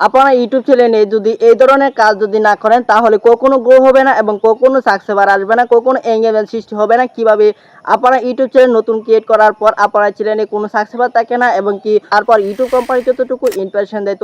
আপনারা ইউটিউব চ্যানেলে যদি এই ধরনের কাজ যদি না করেন তাহলে কখনো গ্রো হবে না এবং কখনো সাবস্ক্রাইবার আসবে না, কখনো এঙ্গেজমেন্ট সৃষ্টি হবে না। কিভাবে আপনারা ইউটিউব চ্যানেল নতুন ক্রিয়েট করার পর আপনার চ্যানেলে কোনো সাবস্ক্রাইবার থাকে না এবং কি তারপর ইউটিউব কোম্পানি যতটুকু ইমপ্রেশন দেয়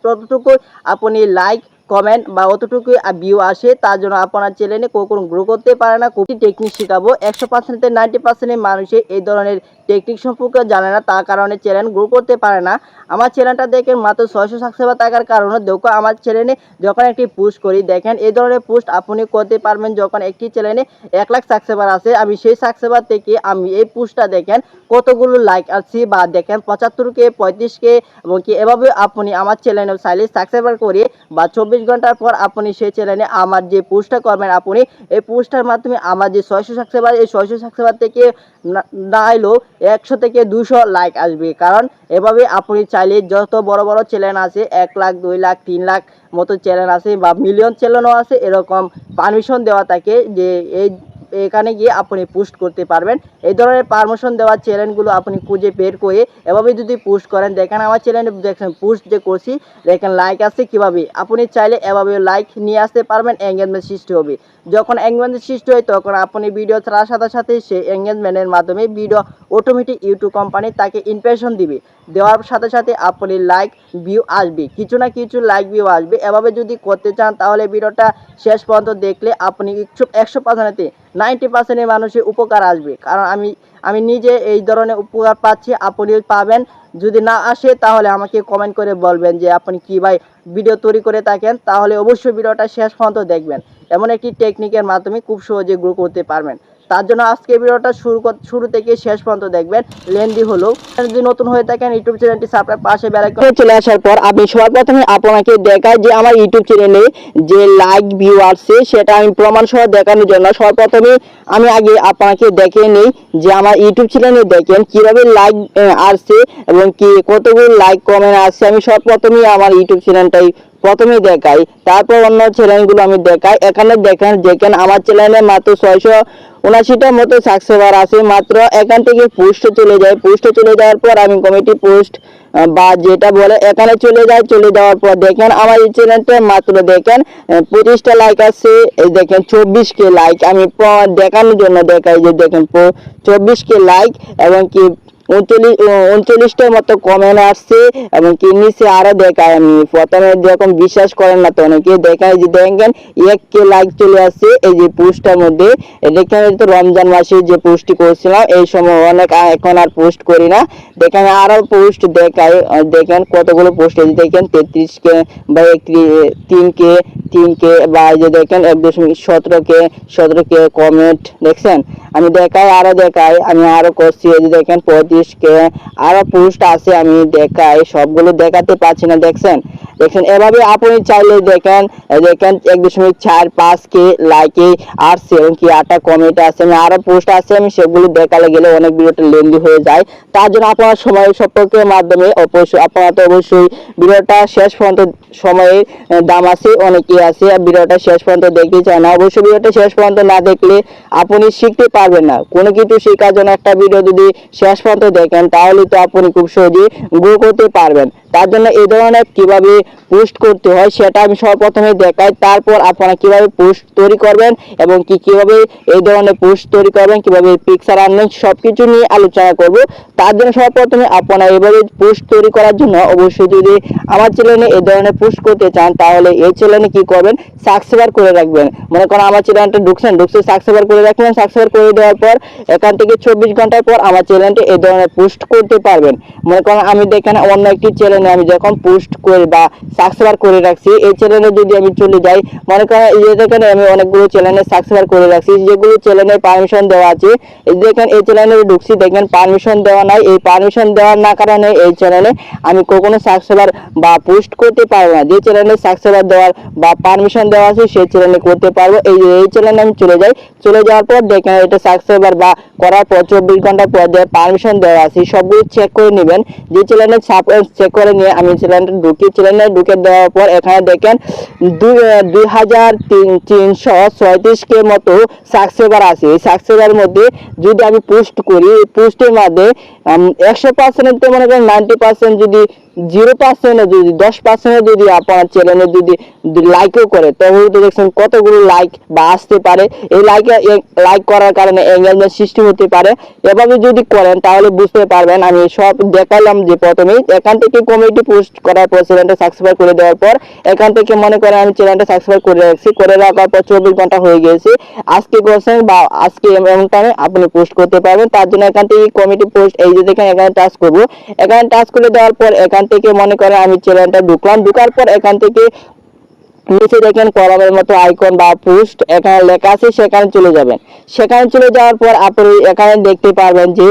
ততটুকু আপনি লাইক কমেন্ট বা অতটুকু ভিউ আসে, তার জন্য আপনার চ্যানেলে কখনো গ্রো করতে পারে না। কোটি টেকনিক শেখাবো, 100%-এ 90% মানুষে এই ধরনের টেকনিক সম্পর্কে জানে না, তার কারণে চ্যানেল গ্রো করতে পারে না। আমার চ্যানেলটা দেখেন মাত্র 600 সাবস্ক্রাইবার থাকার কারণে দেখো আমার চ্যানেলে যখন একটি পোস্ট করি, দেখেন এই ধরনের পোস্ট আপনি করতে পারবেন যখন একটি চ্যানেলে 1 লাখ সাবস্ক্রাইবার আছে। আমি সেই সাবস্ক্রাইবার থেকে আমি এই পোস্টটা দেখেন কতগুলো লাইক আসছে বা দেখেন 75K 35K এবং কি এভাবে আপনি আমার চ্যানেলে চাইলে সাবস্ক্রাইবার করে বা 24 ঘন্টার পর আপনি সেই চ্যানেলে আমার যে পোস্টটা করবেন আপনি এই পোস্টটার মাধ্যমে আমার যে 600 সাবস্ক্রাইবার, এই 600 সাবস্ক্রাইবার থেকে না এলেও 100 থেকে 200 লাইক আসবে। কারণ এভাবে আপনি চাইলে যত বড় বড় চ্যানেল আছে 1 লাখ 2 লাখ 3 লাখ মতো চ্যানেল আছে বা মিলিয়ন চ্যানেলও আছে, এরকম পারমিশন দেওয়া থাকে যে এখানে গিয়ে আপনি পোস্ট করতে পারবেন। এই ধরনের পারমিশন দেওয়া চ্যানেলগুলো আপনি খুঁজে বের করে এভাবে যদি পোস্ট করেন, দেখেন আমার চ্যানেলে দেখেন পোস্ট যে করছি দেখেন লাইক আছে। কিভাবে আপনি চাইলে এভাবে লাইক নিয়ে আসতে পারবেন, এঙ্গেজমেন্ট সৃষ্টি হবে। যখন এঙ্গেজমেন্ট সৃষ্টি হয় তখন আপনি ভিডিও ছাড়ার সাথে সাথে সেই এঙ্গেজমেন্টের মাধ্যমে ভিডিও অটোমেটিক ইউটিউব কোম্পানি তাকে ইমপ্রেশন দিবে, দেওয়ার সাথে সাথে আপনি লাইক ভিউ আসবে, কিছু না কিছু লাইক ভিউ আসবে। এভাবে যদি করতে চান তাহলে ভিডিওটা শেষ পর্যন্ত দেখলে আপনি 100%-তে 90% মানুষের উপকার আসবে। কারণ আমি নিজে এই ধরনের উপকার পাচ্ছি, আপনিও পাবেন। যদি না আসে তাহলে আমাকে কমেন্ট করে বলবেন যে আপনি কী ভাই ভিডিও তৈরি করে থাকেন, তাহলে অবশ্যই ভিডিওটা শেষ পর্যন্ত দেখবেন। এমন একটি টেকনিকের মাধ্যমে খুব সহজে গ্রো করতে পারবেন। তার জন্য আজকে ভিডিওটা শুরু থেকে শেষ পর্যন্ত দেখবেন, লেন্দি হলো। যদি নতুন হয়ে থাকেন ইউটিউব চ্যানেলটি সাবস্ক্রাইব, পাশে বেল আইকন চলে আসার পর আমি সবার প্রথমে আপনাকে দেখাই যে আমার ইউটিউব চ্যানেলে যে লাইক ভিউ আসছে সেটা আমি প্রমাণ সহ দেখানোর জন্য সর্বপ্রথমে আমি আগে আপনাকে দেখে নিই যে আমার ইউটিউব চ্যানেলে দেখেন কিভাবে লাইক আসছে এবং কি কতগুলো লাইক কমেন্ট আসছে। আমি সর্বপ্রথমে আমার ইউটিউব চ্যানেলটাই প্রথমে দেখাই, তারপর অন্য চ্যানেলগুলো আমি দেখাই। এখানে দেখেন আমার চ্যানেলে মাত্র 679টার মতো সাবস্ক্রাইবার আছে। মাত্র এখান থেকে পোস্টে চলে যায়, পোস্টে চলে যাওয়ার পর আমি কমিটি পোস্ট বা যেটা বলে এখানে চলে যাওয়ার পর দেখেন আমার এই চ্যানেলটা মাত্র দেখেন 25টা লাইক আছে। এই দেখেন 24K লাইক, আমি দেখানোর জন্য দেখাই যে দেখেন 24K লাইক এবং কি 39টার মতো কমেন্ট আসছে এবং কি নিচে আরো দেখায়। আমি প্রথমে যখন বিশ্বাস করেন না তো অনেকে দেখায় যে দেখেন 1K লাইক চলে আসছে এই যে পোস্টটার মধ্যে। দেখেন তো রমজান মাসে যে পোস্টটি করছিলাম এই সময় অনেক, এখন আর পোস্ট করি না। দেখেন আরো পোস্ট দেখায়, দেখেন কতগুলো পোস্ট দেখেন 33K বা 3K বা এই যে দেখেন 1.17K কমেন্ট দেখছেন। আমি দেখাই আরো দেখাই, আমি আরো করছি এই যে দেখেন 35K আরো পোস্ট আছে, আমি দেখাই সবগুলো দেখাতে পারছি না। দেখছেন এভাবে আপনি চাইলে দেখেন 1.45K লাইকে আসছে এবং কি 8টা কমেন্ট আছে। আমি আরো পোস্ট আছে, আমি সেগুলো দেখালে গেলে অনেক ভিডিওটা লেন্দি হয়ে যায়। তার জন্য আপনার সময় সম্পর্কের মাধ্যমে আপনারা তো অবশ্যই ভিডিওটা শেষ পর্যন্ত সময়ে দাম আছে, অনেকে আছে ভিডিওটা শেষ পর্যন্ত দেখতে চায় না। অবশ্যই ভিডিওটা শেষ পর্যন্ত না দেখলে আপনি শিখতে পারবেন না। কোনো কিছু শেখার জন্য একটা ভিডিও যদি শেষ পর্যন্ত দেখেন তাহলে তো আপনি খুব সহজে গ্রো করতে পারবেন। তার জন্য এই ধরনের কিভাবে পোস্ট করতে হয় সেটা আমি সর্বপ্রথমে দেখাই, তারপর আপনারা কিভাবে পোস্ট তৈরি করবেন এবং কিভাবে এই ধরনের পোস্ট তৈরি করবেন, কিভাবে পিকচার আনবেন সবকিছু নিয়ে আলোচনা করব। তার জন্য সর্বপ্রথমে আপনারা এভাবে পোস্ট তৈরি করার জন্য অবশ্যই যদি আমার চ্যানেলে এই ধরনের পোস্ট করতে চান তাহলে এই চ্যানেলে কি করবেন, সাবস্ক্রাইব করে রাখবেন। মনে করেন আমার চ্যানেলটা ঢুকছে সাবস্ক্রাইব করে রাখবেন। সাবস্ক্রাইব করে দেওয়ার পর এখান থেকে 24 ঘন্টার পর আমার চ্যানেলটা এই ধরনের পোস্ট করতে পারবেন। মনে করেন আমি দেখেন অন্য একটি চ্যানেলে আমি যখন পোস্ট করে বা সাবস্ক্রাইব করে রাখছি, এই চ্যানেলে যদি আমি চলে যাই, মনে করেন এই দেখেন আমি অনেকগুলো চ্যানেলে সাবস্ক্রাইব করে রাখছি, যেগুলো চ্যানেলে পারমিশন দেওয়া আছে। এই দেখেন এই চ্যানেলে ঢুকছি, দেখেন পারমিশন দেওয়া নাই। এই পারমিশন দেওয়ার না কারণে এই চ্যানেলে আমি কখনো সাবস্ক্রাইব বা পোস্ট করতে পারবো না। যে চ্যানেলে সাবস্ক্রাইব দেওয়ার বা পারমিশন দেওয়া আছে সেই চ্যানেলে করতে পারবো। এই চ্যানেলে আমি চলে যাই, চলে যাওয়ার পর দেখেন এটা সাবস্ক্রাইবার বা করার পর 24 ঘন্টা পর যে পারমিশন দেওয়া আছে সবগুলো চেক করে নেবেন। যে চ্যানেলে চেক করে নিয়ে আমি চ্যানেলটা ঢুকে দেওয়ার পর এখানে দেখেন 2336K মতো সাবস্ক্রাইবার আছে। এই সাবস্ক্রাইবারের মধ্যে যদি আমি পোস্ট করি, পোস্টের মধ্যে 100% মনে করেন 90% যদি 0% যদি 10% যদি আপনার চ্যানেলে যদি লাইকও করে তাহলে তো দেখছেন কতগুলো লাইক বা আসতে পারে। এই লাইক করার কারণে এঙ্গেজমেন্ট সৃষ্টি হতে পারে। এভাবে যদি করেন তাহলে বুঝতে পারবেন। আমি সব দেখালাম যে প্রথমেই এখান থেকে কমিটি পোস্ট করার পর চ্যানেলটা সাবস্ক্রাইব করে দেওয়ার পর এখান থেকে মনে করেন আমি চ্যানেলটা সাবস্ক্রাইব করে রাখছি, করে রাখার পর 24 ঘন্টা হয়ে গেছে। আজকে করছেন বা আজকে এমন টাইমে আপনি পোস্ট করতে পারবেন। তার জন্য এখান থেকে কমিটি পোস্ট এই যে দেখেন এখানে টাচ করব। এখানে টাচ করে দেওয়ার পর এখান থেকে মনে করেন আমি চ্যানেলটা ঢুকলাম, ঢুকার পর এখান থেকে নিচে দেখেন কলামের মতো আইকন বা পোস্ট এখানে লেখা আছে, সেখানে চলে যাবেন। সেখানে চলে যাওয়ার পর আপনি এখানে দেখতে পারবেন যে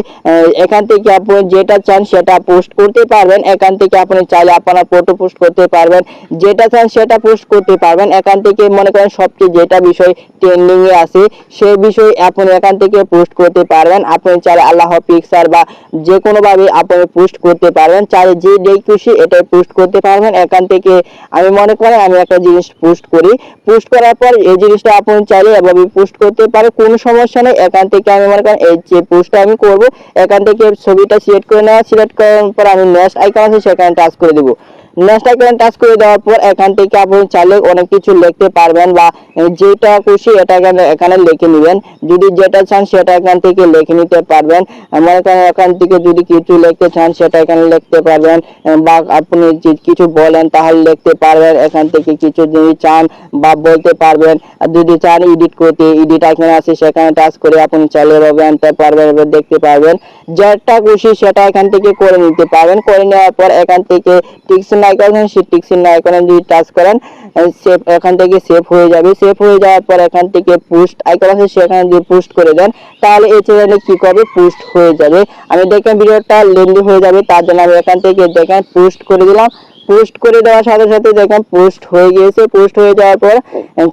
এখান থেকে আপনি যেটা চান সেটা পোস্ট করতে পারবেন। এখান থেকে আপনি চাইলে আপনার ফটো পোস্ট করতে পারবেন, যেটা চান সেটা পোস্ট করতে পারবেন। এখান থেকে মনে করেন সবচেয়ে যেটা বিষয় ট্রেন্ডিং এ আছে সেই বিষয় আপনি এখান থেকে পোস্ট করতে পারবেন। আপনি চাইলে আল্লাহ পিকচার বা যে কোনো ভাবে আপনি পোস্ট করতে পারবেন, চাইলে যে যেই খুশি এটাই পোস্ট করতে পারবেন। এখান থেকে আমি মনে করেন আমি একটা জিনিস পোস্ট করি, পোস্ট করার পর এই জিনিসটা আপনি চাইলে এভাবে পোস্ট করতে পারে, কোনো সমস্যা নেই। এখান থেকে আমি মনে করেন এই যে পোস্টটা আমি করব এখান থেকে ছবিটা সিলেক্ট করে নেওয়া, সিলেক্ট করার পর আমি নেক্সট আইকন আছে সেখানে টাচ করে দেব। নেক্সট আইকনে টাচ করে দেওয়ার পর এখান থেকে আপনি চাইলে অনেক কিছু লিখতে পারবেন বা যেটা খুশি এটা এখানে লিখে নেবেন। যদি যেটা চান সেটা এখান থেকে লিখে নিতে পারবেন। মনে করেন এখান থেকে যদি কিছু লিখতে চান সেটা এখানে লিখতে পারবেন বা আপনি কিছু বলেন তাহলে লিখতে পারবেন। এখান থেকে কিছু যদি চান বা বলতে পারবেন। আর যদি চান এডিট করতে, এডিট আইকন আছে সেখানে টাচ করে আপনি চাইলে এভাবে আনতে পারবেন, এভাবে দেখতে পারবেন। যেটা খুশি সেটা এখান থেকে করে নিতে পারবেন। করে নেওয়ার পর এখান থেকে টিকস আইকন, সেই টিকস আইকনে যদি টাচ করেন সেভ, এখান থেকে সেভ হয়ে যাবে। সেভ হয়ে যাওয়ার পর এখান থেকে পোস্ট আইকন আছে সেখানে যদি পোস্ট করে দেন তাহলে এই চ্যানেলে কি করবে পোস্ট হয়ে যাবে। আমি দেখেন ভিডিওটা লেন্দি হয়ে যাবে, তার জন্য আমি এখান থেকে দেখেন পোস্ট করে দিলাম। পোস্ট করে দেওয়ার সাথে সাথে দেখেন পোস্ট হয়ে গিয়েছে। পোস্ট হয়ে যাওয়ার পর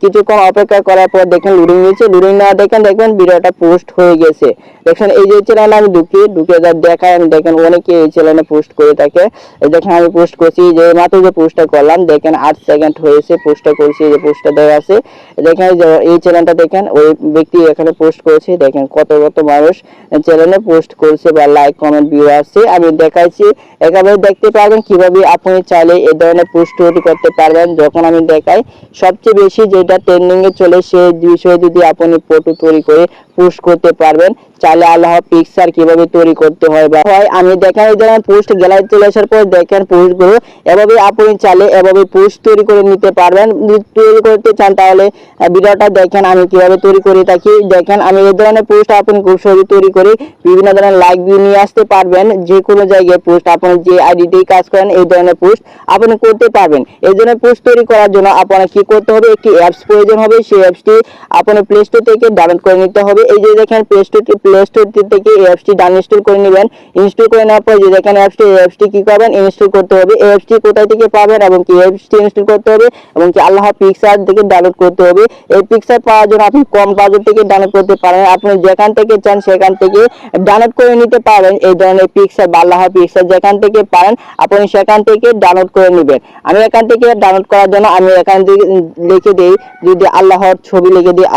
কিছুক্ষণ অপেক্ষা করার পর দেখেন লোডিং নিয়েছে, লোডিং না দেখেন দেখবেন ভিডিওটা পোস্ট হয়ে গেছে। দেখেন এই যে চ্যানেলে আমি ঢুকে দেখায় আমি দেখেন অনেকে এই চ্যানেলে পোস্ট করে থাকে। এই দেখেন আমি পোস্ট করছি, যে মাত্র যে পোস্টটা করলাম দেখেন 8 সেকেন্ড হয়েছে পোস্টটা করছি, যে পোস্টটা দেওয়া আছে। দেখেন এই চ্যানেলটা দেখেন ওই ব্যক্তি এখানে পোস্ট করেছে, দেখেন কত কত মানুষ চ্যানেলে পোস্ট করছে বা লাইক কমেন্ট ভিউ আসছে। আমি দেখাইছি, এভাবে দেখতে পারবেন কিভাবে আপনি চাইলে এই ধরনের পোস্ট তৈরি করতে পারবেন। যখন আমি দেখাই সবচেয়ে বেশি যেটা ট্রেন্ডিং এ চলে সেই বিষয়ে যদি আপনি ফটো তৈরি করে পোস্ট করতে পারবেন। চাইলে আল্লাহ পিকচার কিভাবে তৈরি করতে হয় বা হয় আমি দেখেন এই ধরনের পোস্ট গ্যালারি চলে আসার পর দেখেন পোস্টগুলো এভাবে আপনি চাইলে এভাবে পোস্ট তৈরি করে নিতে পারবেন। যদি তৈরি করতে চান তাহলে ভিডিওটা দেখেন আমি কিভাবে তৈরি করে থাকি। দেখেন আমি এই ধরনের পোস্ট আপনি খুব সহজে তৈরি করে বিভিন্ন ধরনের লাইক ভিউ নিয়ে আসতে পারবেন। যে কোনো জায়গায় পোস্ট আপনি যে আইডিতেই কাজ করেন এই ধরনের পোস্ট আপনি করতে পারবেন। এই ধরনের পোস্ট তৈরি করার জন্য আপনার কি করতে হবে, একটি অ্যাপস প্রয়োজন হবে। সেই অ্যাপসটি আপনি প্লে স্টোর থেকে ডাউনলোড করে নিতে হবে। এই যে দেখেন প্লে স্টোর থেকে এই অ্যাপসটি ডাউনলোড করে নেবেন। ইনস্টল করে নেওয়ার পর যে দেখেন অ্যাপসটি কি করবেন ইনস্টল করতে হবে। এই অ্যাপসটি কোথায় থেকে পাবেন এবং কি অ্যাপসটি ইনস্টল করতে হবে এবং কি আল্লাহ পিকচার থেকে ডাউনলোড করতে হবে। এই পিকচার পাওয়ার জন্য আপনি কম বাজেট থেকে ডাউনলোড করতে পারেন। আপনি যেখান থেকে চান সেখান থেকে ডাউনলোড করে নিতে পারেন। এই ধরনের পিকচার বা আল্লাহ পিকচার যেখান থেকে পারেন আপনি সেখান থেকে ডাউনলোড করে নেবেন। আমি এখান থেকে ডাউনলোড করার জন্য আমি এখান থেকে লিখে দিই, যদি আল্লাহর ছবি লিখে দিই,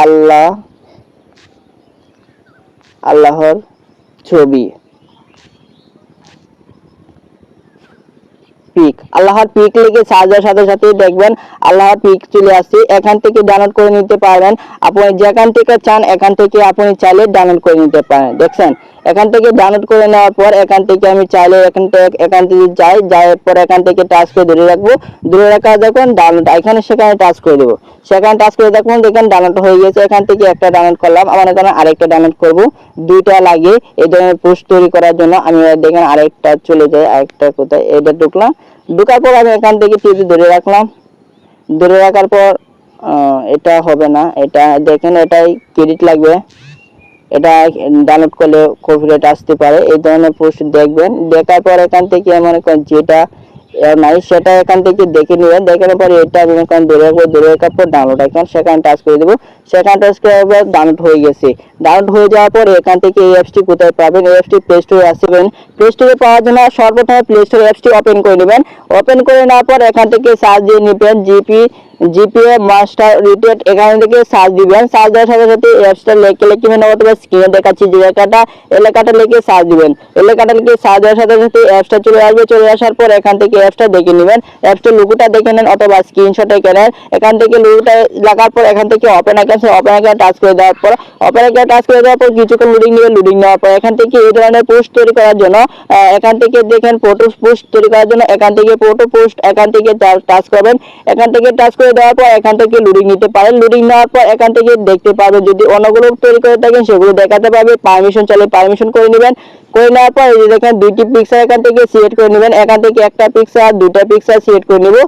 আল্লাহর ছবি পিক, আল্লাহর পিক লিখে সার্চ দেওয়ার সাথে সাথে দেখবেন আল্লাহর পিক চলে আসছে। এখান থেকে ডাউনলোড করে নিতে পারবেন। আপনি যেখান থেকে চান এখান থেকে আপনি চাইলে ডাউনলোড করে নিতে পারেন। দেখছেন এখান থেকে ডাউনলোড করে নেওয়ার পর এখান থেকে আমি চাইলে এখান থেকে যাওয়ার পর এখান থেকে টাচ করে ধরে রাখবো। ধরে রাখা দেখুন ডাউনলোড এখানে সেখানে টাচ করে দেবো। সেখানে টাচ করে দেখুন দেখেন ডাউনলোড হয়ে গেছে। এখান থেকে একটা ডাউনলোড করলাম, আমার এখানে আরেকটা ডাউনলোড করবো। দুইটা লাগে এই ধরনের পোস্ট তৈরি করার জন্য। আমি দেখেন আরেকটা চলে যায়, আরেকটা কোথায় এটা ঢুকলাম। ঢোকার পর আমি এখান থেকে টিপে ধরে রাখলাম। ধরে রাখার পর এটা হবে না, এটা দেখেন এটাই ক্রেডিট লাগবে। এটা ডাউনলোড করলে কপিরাইট আসতে পারে। এই ধরনের পোস্ট দেখবেন। দেখার পর এখান থেকে মনে করেন যেটা নাই সেটা এখান থেকে দেখে নেবেন। দেখার পর এটা আমি এখানে ধরে রাখবো। ধরে রাখার পর ডাউনলোড আইকন সেখানে টাচ করে দেবো। সেখানে টাচ করার পর ডাউনলোড হয়ে গেছে। ডাউনলোড হয়ে যাওয়ার পর এখান থেকে এই অ্যাপসটি কোথায় পাবেন, এই অ্যাপসটি প্লে স্টোরে আসবেন। প্লে স্টোরে পাওয়ার জন্য সর্বপ্রথমে প্লে স্টোর অ্যাপসটি ওপেন করে নেবেন। ওপেন করে নেওয়ার পর এখান থেকে সার্চ দিয়ে নেবেন জিপি জিপিএ মাস্টার রিটেট এখান থেকে সার্চ দিবেন। সার্চ দেওয়ার সাথে সাথে অ্যাপসটা লিখবেন, অথবা স্ক্রিনে দেখাচ্ছি যে এলাকাটা লিখে সার্চ দিবেন। এলাকাটা লিখে সার্চ দেওয়ার সাথে সাথে অ্যাপসটা চলে আসবে। চলে আসার পর এখান থেকে অ্যাপসটা দেখে নেবেন, অ্যাপসটার লোগোটা দেখে নেন অথবা স্ক্রিনশট এঁকে নেন। এখান থেকে লোগোটা লাগার পর এখান থেকে ওপেন অ্যাকাউন্ট টাচ করে দেওয়ার পর কিছুক্ষণ লোডিং নেবে। লোডিং নেওয়ার পর এখান থেকে এই ধরনের পোস্ট তৈরি করার জন্য এখান থেকে দেখেন ফটো পোস্ট তৈরি করার জন্য এখান থেকে ফটো পোস্ট এখান থেকে টাচ করবেন। এখান থেকে টাচ করে দেওয়ার পর এখান থেকে লোডিং নিতে পারেন। লোডিং নেওয়ার পর এখান থেকে দেখতে পারবেন, যদি অন্যগুলো তৈরি করে থাকেন সেগুলো দেখাতে পারবে। পারমিশন চাইলে পারমিশন করে নেবেন। করে নেওয়ার পর এই যে দেখেন দুইটি পিক্সেল এখান থেকে সিলেক্ট করে নেবেন। এখান থেকে একটা পিক্সেল আর দুইটা পিক্সেল সিলেক্ট করে নেব।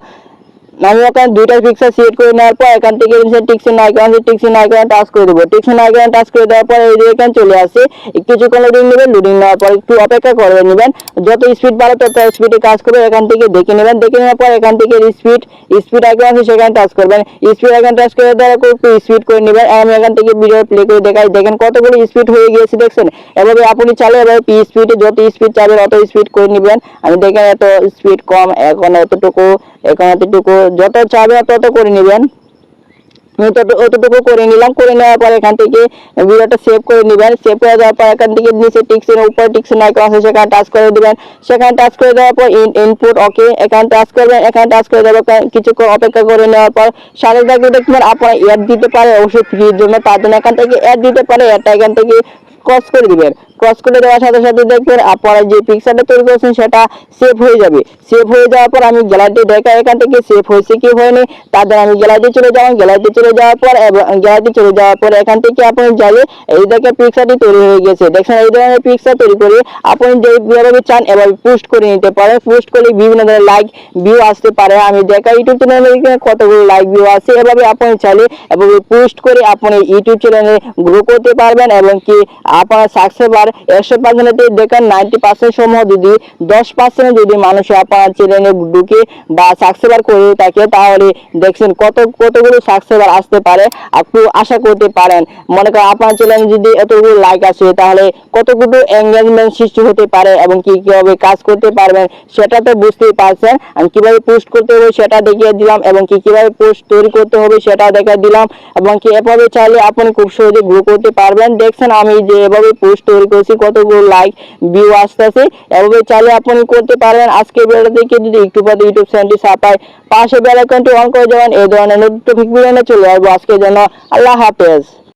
আমি এখানে দুইটা পিক্সেল সিলেক্ট করে নেওয়ার পর এখান থেকে টিকসিন আইকনে টাচ করে দেবো। টিকসিন আইকনে টাচ করে দেওয়ার পর এই যে এখানে চলে আসে। কিছুক্ষণ লোডিং নেবেন। লোডিং নেওয়ার পর একটু অপেক্ষা করে নেবেন। যত স্পিড বাড়ে তত স্পিডে কাজ করবে। এখান থেকে দেখে নেবেন। দেখে নেওয়ার পর এখান থেকে স্পিড আইকন আছে সেখানে টাচ করবেন। স্পিড আইকন টাচ করে দেওয়ার পর একটু স্পিড করে নেবেন। আর আমি এখান থেকে ভিডিও প্লে করে দেখাই, দেখেন কতগুলো স্পিড হয়ে গিয়েছে দেখছেন। এভাবে আপনি চাইলে এভাবে স্পিডে যত স্পিড চাইবেন অত স্পিড করে নেবেন। আমি দেখেন এত স্পিড কম, এখন এতটুকু যত চাবে তত করে নেবেন। অতটুকু করে নিলাম। করে নেওয়ার পর এখান থেকে ভিডিওটা সেভ করে নেবেন। সেভ করে দেওয়ার পর এখান থেকে নিচে টিকসের উপর টিকসেন আইকন আছে সেখানে টাচ করে দিবেন। সেখানে টাচ করে দেওয়ার পর ইনপুট ওকে এখানে টাচ করবেন। এখানে টাচ করে দেওয়ার পর কিছুক্ষণ অপেক্ষা করে নেওয়ার পর সাথে থাকলে দেখবেন আপনারা অ্যাড দিতে পারে অবশ্যই ফ্রির জন্য। তার জন্য এখান থেকে অ্যাড দিতে পারে, অ্যাডটা এখান থেকে ক্রস করে দিবেন। ক্রস করে দেওয়ার সাথে সাথে দেখবেন আপনারা যে পিকচারটা তৈরি করেছেন সেটা সেভ হয়ে যাবে। সেভ হয়ে যাওয়ার পর আমি গ্যালারিতে দেখা এখান থেকে সেভ হয়েছে কি হয়নি তারপর আমি গ্যালারিতে চলে যাব। গ্যালারিতে চলে যাওয়ার পর এখান থেকে আপনি চাইলে এই দেখে পিকচারটি তৈরি হয়ে গেছে। দেখছেন এই ধরনের পিকচার তৈরি করে আপনি যেভাবে চান এভাবে পোস্ট করে নিতে পারেন। পোস্ট করলে বিভিন্ন ধরনের লাইক ভিউ আসতে পারে। আমি দেখা ইউটিউব চ্যানেলে কতগুলো লাইক ভিউ আছে। এভাবে আপনি চাইলে এভাবে পোস্ট করে আপনি ইউটিউব চ্যানেলে গ্রো করতে পারবেন। এবং কি আপনার সাবস্ক্রাইবার 100% দেখেন 90% সমূহ যদি 10% যদি মানুষ আপনার চ্যানেলে ঢুকে বা সাবস্ক্রাইবার করে থাকে তাহলে দেখছেন কতগুলো সাবস্ক্রাইবার আসতে পারে। আপনি আশা করতে পারেন মনে করেন আপনার চ্যানেলে যদি এতগুলো লাইক আসে তাহলে কতগুলো এঙ্গেজমেন্ট সৃষ্টি হতে পারে এবং কিভাবে কাজ করতে পারবেন সেটা তো বুঝতেই পারছেন। আমি কিভাবে পোস্ট করতে হবে সেটা দেখিয়ে দিলাম এবং কিভাবে পোস্ট তৈরি করতে হবে সেটা দেখিয়ে দিলাম। এবং কি এভাবে চাইলে আপনি খুব সহজে গ্রো করতে পারবেন। দেখছেন আমি যে এভাবে পোস্ট তৈরি করেছি কতগুলো লাইক ভিউ আসতেছে। এভাবে চাইলে আপনি করতে পারবেন। আজকে ভিডিও থেকে যদি একটু পরে ইউটিউব চ্যানেলটি সাবস্ক্রাইব পাশে বেল আইকনটি অন করে যাবেন। এই ধরনের নতুন টপিক ভিডিও নিয়ে চলে আসবো। আজকের জন্য আল্লাহ হাফেজ।